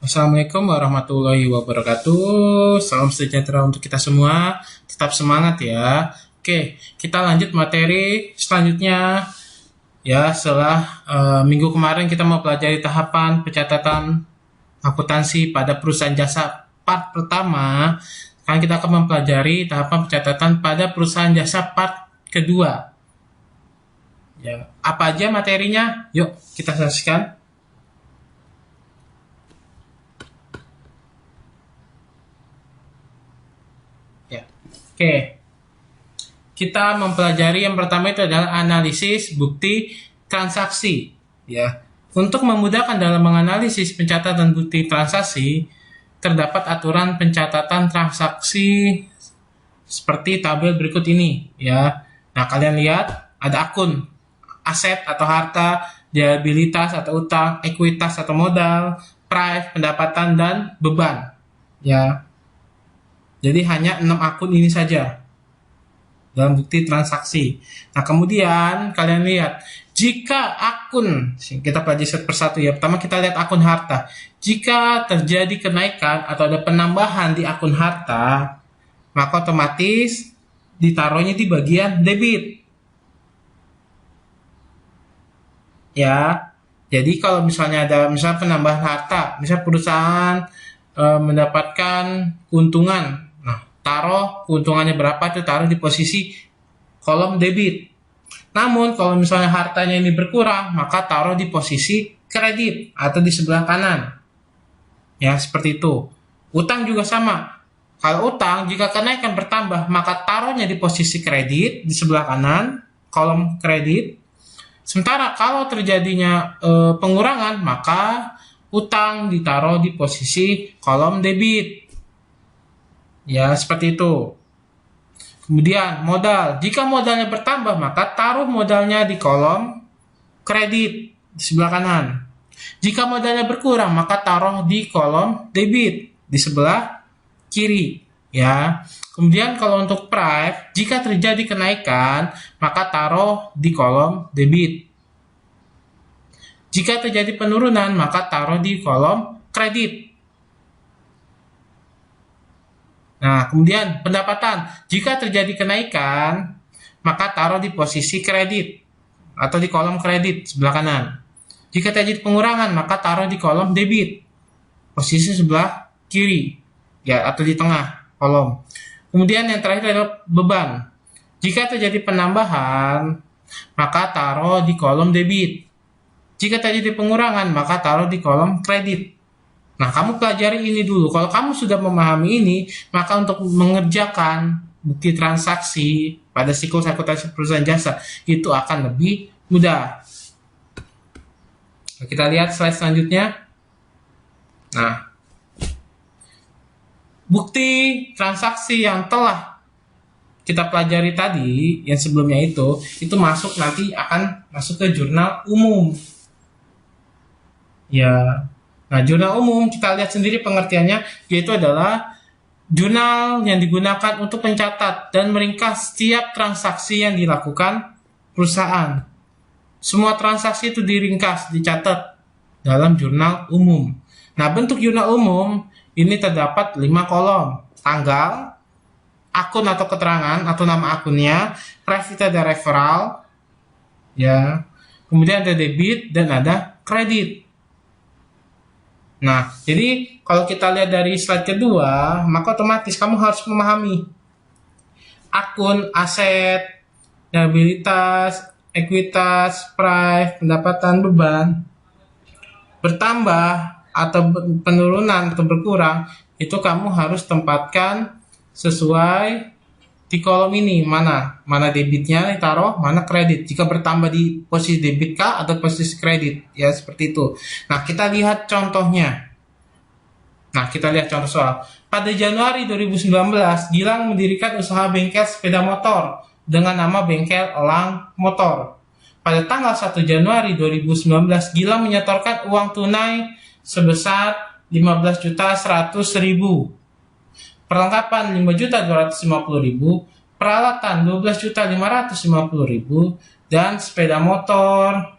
Assalamualaikum warahmatullahi wabarakatuh. Salam sejahtera untuk kita semua. Tetap semangat ya. Oke, kita lanjut materi selanjutnya. Ya, setelah minggu kemarin kita mau pelajari tahapan pencatatan akuntansi pada perusahaan jasa part pertama. Sekarang kita akan mempelajari tahapan pencatatan pada perusahaan jasa part kedua. Ya, apa aja materinya? Yuk, kita saksikan. Oke, kita mempelajari yang pertama itu adalah analisis bukti transaksi. Ya, untuk memudahkan dalam menganalisis pencatatan bukti transaksi, terdapat aturan pencatatan transaksi seperti tabel berikut ini. Ya, nah kalian lihat ada akun, aset atau harta, liabilitas atau utang, ekuitas atau modal, price, pendapatan dan beban. Ya. Jadi hanya 6 akun ini saja dalam bukti transaksi. Nah kemudian kalian lihat, jika akun, kita pelajari satu persatu ya. Pertama kita lihat akun harta. Jika terjadi kenaikan atau ada penambahan di akun harta, maka otomatis ditaruhnya di bagian debit. Ya, jadi kalau misalnya ada penambahan harta, misal perusahaan mendapatkan keuntungan, taruh keuntungannya berapa itu taruh di posisi kolom debit. Namun kalau misalnya hartanya ini berkurang, maka taruh di posisi kredit atau di sebelah kanan. Ya, seperti itu. Utang juga sama. Kalau utang jika kenaikan bertambah, maka taruhnya di posisi kredit di sebelah kanan, kolom kredit. Sementara kalau terjadinya pengurangan, maka utang ditaruh di posisi kolom debit. Ya, seperti itu. Kemudian modal. Jika modalnya bertambah, maka taruh modalnya di kolom kredit di sebelah kanan. Jika modalnya berkurang, maka taruh di kolom debit di sebelah kiri. Ya. Kemudian kalau untuk price, jika terjadi kenaikan, maka taruh di kolom debit. Jika terjadi penurunan, maka taruh di kolom kredit. Nah, kemudian pendapatan. Jika terjadi kenaikan, maka taruh di posisi kredit atau di kolom kredit sebelah kanan. Jika terjadi pengurangan, maka taruh di kolom debit, posisi sebelah kiri, ya, atau di tengah kolom. Kemudian yang terakhir adalah beban. Jika terjadi penambahan, maka taruh di kolom debit. Jika terjadi pengurangan, maka taruh di kolom kredit. Nah, kamu pelajari ini dulu. Kalau kamu sudah memahami ini, maka untuk mengerjakan bukti transaksi pada siklus akuntansi perusahaan jasa itu akan lebih mudah. Kita lihat slide selanjutnya. Nah, bukti transaksi yang telah kita pelajari tadi, yang sebelumnya itu masuk nanti akan masuk ke jurnal umum. Ya. Nah, jurnal umum kita lihat sendiri pengertiannya, yaitu adalah jurnal yang digunakan untuk mencatat dan meringkas setiap transaksi yang dilakukan perusahaan. Semua transaksi itu diringkas, dicatat dalam jurnal umum. Nah, bentuk jurnal umum ini terdapat 5 kolom. Tanggal, akun atau keterangan atau nama akunnya, price itu ada referral, ya. Kemudian ada debit dan ada kredit. Nah, jadi kalau kita lihat dari slide kedua, maka otomatis kamu harus memahami akun, aset, liabilitas, ekuitas, price, pendapatan, beban bertambah atau penurunan atau berkurang, itu kamu harus tempatkan sesuai di kolom ini, mana debitnya ditaruh, mana kredit. Jika bertambah di posisi debit kah atau posisi kredit, ya seperti itu. Nah, kita lihat contohnya. Nah, kita lihat contoh soal. Pada Januari 2019, Gilang mendirikan usaha bengkel sepeda motor dengan nama Bengkel Elang Motor. Pada tanggal 1 Januari 2019, Gilang menyetorkan uang tunai sebesar 15.100.000. Perlengkapan 5.250.000, peralatan 12.550.000, dan sepeda motor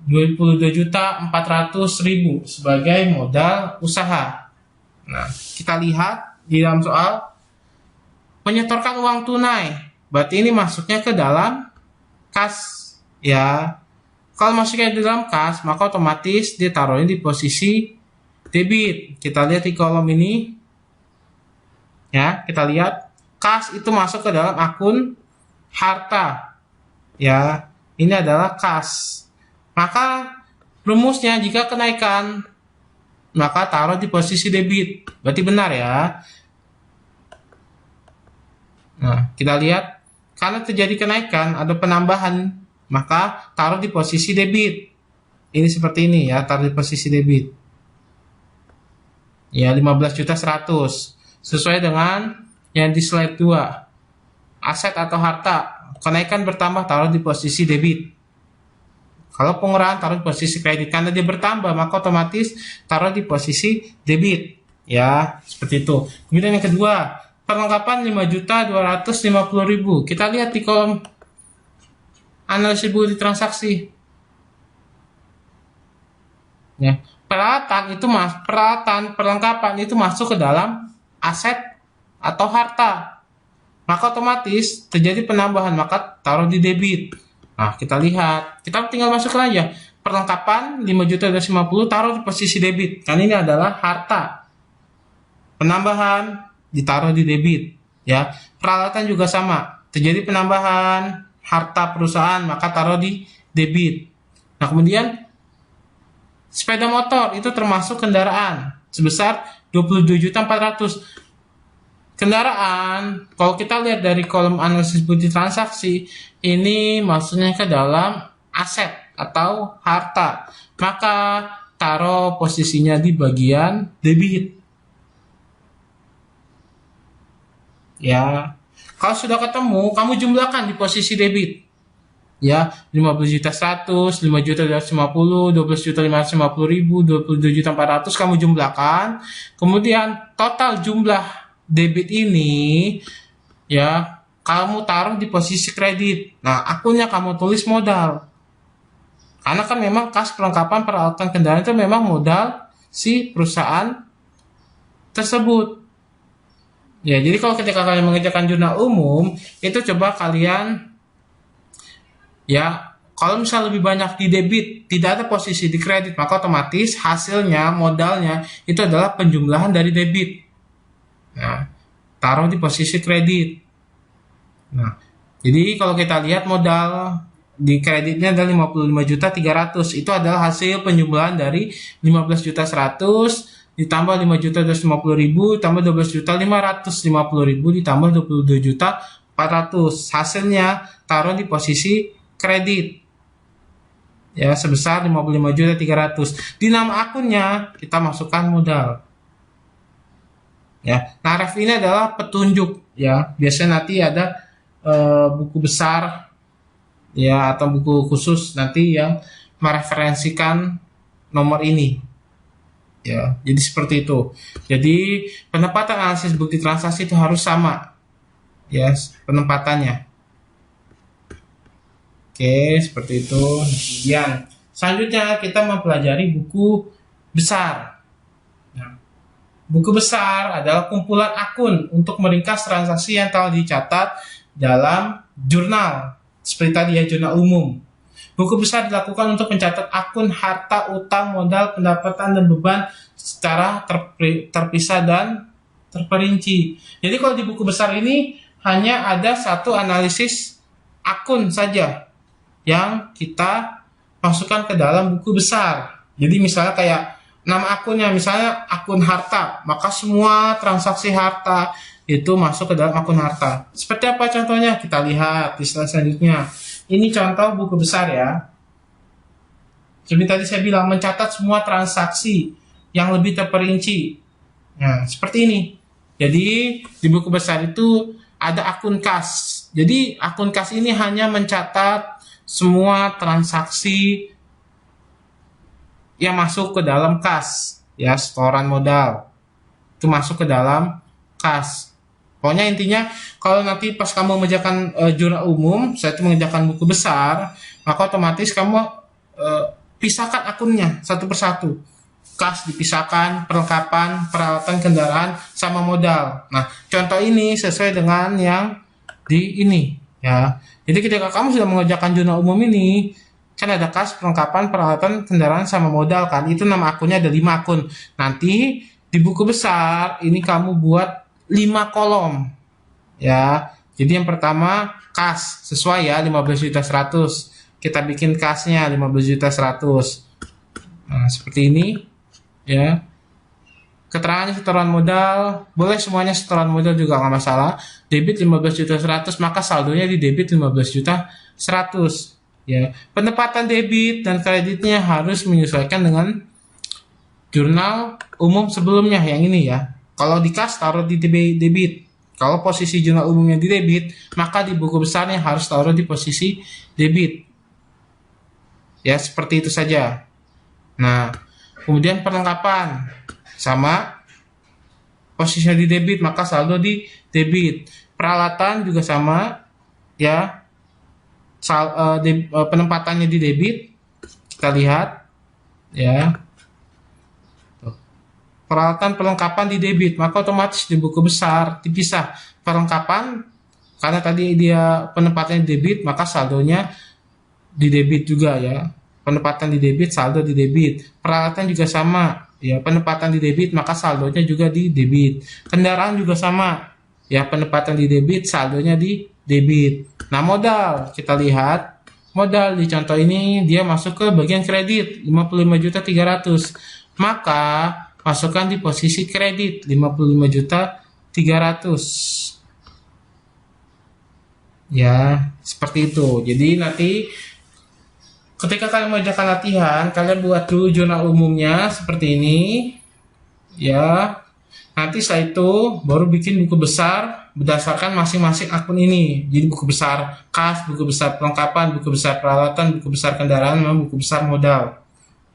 22.400.000 sebagai modal usaha. Nah, kita lihat di dalam soal menyetorkan uang tunai. Berarti ini masuknya ke dalam kas, ya. Kalau masuknya di dalam kas, maka otomatis ditaruhnya di posisi debit. Kita lihat di kolom ini, ya. Kita lihat kas itu masuk ke dalam akun harta, ya. Ini adalah kas. Maka rumusnya jika kenaikan, maka taruh di posisi debit. Berarti benar, ya. Nah, kita lihat karena terjadi kenaikan, ada penambahan, maka taruh di posisi debit. Ini seperti ini, ya, taruh di posisi debit. Ya, 15.100.000 sesuai dengan yang di slide 2. Aset atau harta, kenaikan bertambah, taruh di posisi debit. Kalau pengurangan, taruh di posisi kredit. Karena dia bertambah, maka otomatis taruh di posisi debit. Ya, seperti itu. Kemudian yang kedua, perlengkapan 5.250.000. Kita lihat di kolom analisis bukti transaksi. Ya, perlengkapan itu masuk ke dalam aset atau harta. Maka otomatis terjadi penambahan, maka taruh di debit. Nah, kita lihat. Kita tinggal masukkan aja. Perlengkapan 5.250.000 taruh di posisi debit. Karena ini adalah harta. Penambahan ditaruh di debit, ya. Peralatan juga sama, terjadi penambahan harta perusahaan, maka taruh di debit. Nah, kemudian sepeda motor itu termasuk kendaraan sebesar 22.400.000. Kendaraan, kalau kita lihat dari kolom analisis bukti transaksi, ini maksudnya ke dalam aset atau harta, maka taruh posisinya di bagian debit. Ya, kalau sudah ketemu, kamu jumlahkan di posisi debit. Ya, 15.100.000, 5.250.000, 12.550.000, 22.400.000 kamu jumlahkan. Kemudian total jumlah debit ini, ya, kamu taruh di posisi kredit. Nah, akunnya kamu tulis modal. Karena kan memang kas perlengkapan peralatan kendaraan itu memang modal si perusahaan tersebut. Ya, jadi kalau ketika kalian mengerjakan jurnal umum, itu coba kalian, ya, kalau misal lebih banyak di debit, tidak ada posisi di kredit, maka otomatis hasilnya, modalnya, itu adalah penjumlahan dari debit. Nah, taruh di posisi kredit. Nah, jadi kalau kita lihat modal di kreditnya adalah 55.300.000, itu adalah hasil penjumlahan dari 15.100.000 ditambah 5.250.000 ditambah 12.550.000 ditambah 22.400.000. Hasilnya taruh di posisi kredit, ya, sebesar 55.300.000. Di nama akunnya kita masukkan modal. Ya, nah, ref ini adalah petunjuk, ya. Biasanya nanti ada buku besar, ya, atau buku khusus nanti yang mereferensikan nomor ini. Ya, jadi seperti itu. Jadi penempatan analisis bukti transaksi itu harus sama, ya, penempatannya. Oke, seperti itu. Kemudian selanjutnya kita mempelajari buku besar. Nah, buku besar adalah kumpulan akun untuk meringkas transaksi yang telah dicatat dalam jurnal. Seperti tadi, ya, jurnal umum. Buku besar dilakukan untuk mencatat akun harta, utang, modal, pendapatan, dan beban secara terpisah dan terperinci. Jadi kalau di buku besar ini hanya ada satu analisis akun saja yang kita masukkan ke dalam buku besar. Jadi misalnya kayak nama akunnya, misalnya akun harta, maka semua transaksi harta itu masuk ke dalam akun harta. Seperti apa contohnya? Kita lihat di slide selanjutnya. Ini contoh buku besar, ya. Seperti tadi saya bilang, mencatat semua transaksi yang lebih terperinci. Nah, seperti ini. Jadi, di buku besar itu ada akun kas. Jadi, akun kas ini hanya mencatat semua transaksi yang masuk ke dalam kas. Ya, setoran modal. Itu masuk ke dalam kas. Pokoknya intinya, kalau nanti pas kamu mengerjakan jurnal umum, saya itu mengerjakan buku besar, maka otomatis kamu pisahkan akunnya satu persatu. Kas dipisahkan, perlengkapan, peralatan kendaraan, sama modal. Nah, contoh ini sesuai dengan yang di ini, ya. Jadi ketika kamu sudah mengerjakan zona umum ini, kan ada kas, perlengkapan, peralatan, kendaraan, sama modal kan. Itu nama akunnya ada 5 akun. Nanti di buku besar ini kamu buat 5 kolom, ya. Jadi yang pertama kas sesuai ya 15.100.000. Kita bikin kasnya 15.100.000. Nah, seperti ini ya. Keterangannya setoran modal, boleh semuanya setoran modal juga nggak masalah. Debit 15.100.000, maka saldonya di debit 15.100.000 ya. Penempatan debit dan kreditnya harus menyesuaikan dengan jurnal umum sebelumnya yang ini ya. Kalau di kas taruh di debit. Kalau posisi jurnal umumnya di debit, maka di buku besarnya harus taruh di posisi debit. Ya, seperti itu saja. Nah, kemudian perlengkapan sama posisinya di debit, maka saldo di debit. Peralatan juga sama ya. Penempatannya di debit. Kita lihat ya. Peralatan perlengkapan di debit, maka otomatis di buku besar dipisah. Perlengkapan karena tadi dia penempatannya di debit, maka saldonya di debit juga ya. Penempatan di debit, saldo di debit. Peralatan juga sama ya, penempatan di debit, maka saldonya juga di debit. Kendaraan juga sama ya, penempatan di debit, saldonya di debit. Nah, modal kita lihat, modal di contoh ini dia masuk ke bagian kredit 55.300.000, maka masukkan di posisi kredit 55.300.000 ya, seperti itu. Jadi nanti ketika kalian mengerjakan latihan, kalian buat dulu jurnal umumnya seperti ini ya. Nanti setelah itu baru bikin buku besar berdasarkan masing-masing akun ini. Jadi buku besar kas, buku besar perlengkapan, buku besar peralatan, buku besar kendaraan, sama buku besar modal.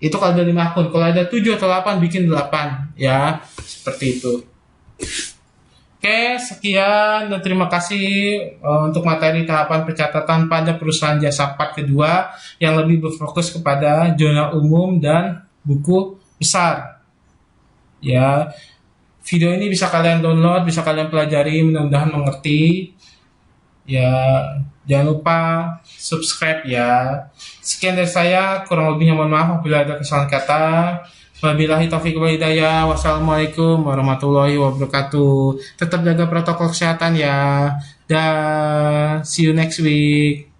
Itu kalau ada 5 akun. Kalau ada 7 atau 8, bikin 8 ya, seperti itu. Oke, sekian dan terima kasih untuk materi tahapan pencatatan pada perusahaan jasa part kedua yang lebih berfokus kepada jurnal umum dan buku besar. Ya, video ini bisa kalian download, bisa kalian pelajari, mudah-mudahan mengerti. Ya, jangan lupa subscribe ya. Sekian dari saya, kurang lebihnya mohon maaf apabila ada kesalahan kata. Wabillahi taufiq wal hidayah. Wassalamualaikum warahmatullahi wabarakatuh. Tetap jaga protokol kesehatan ya. Dan see you next week.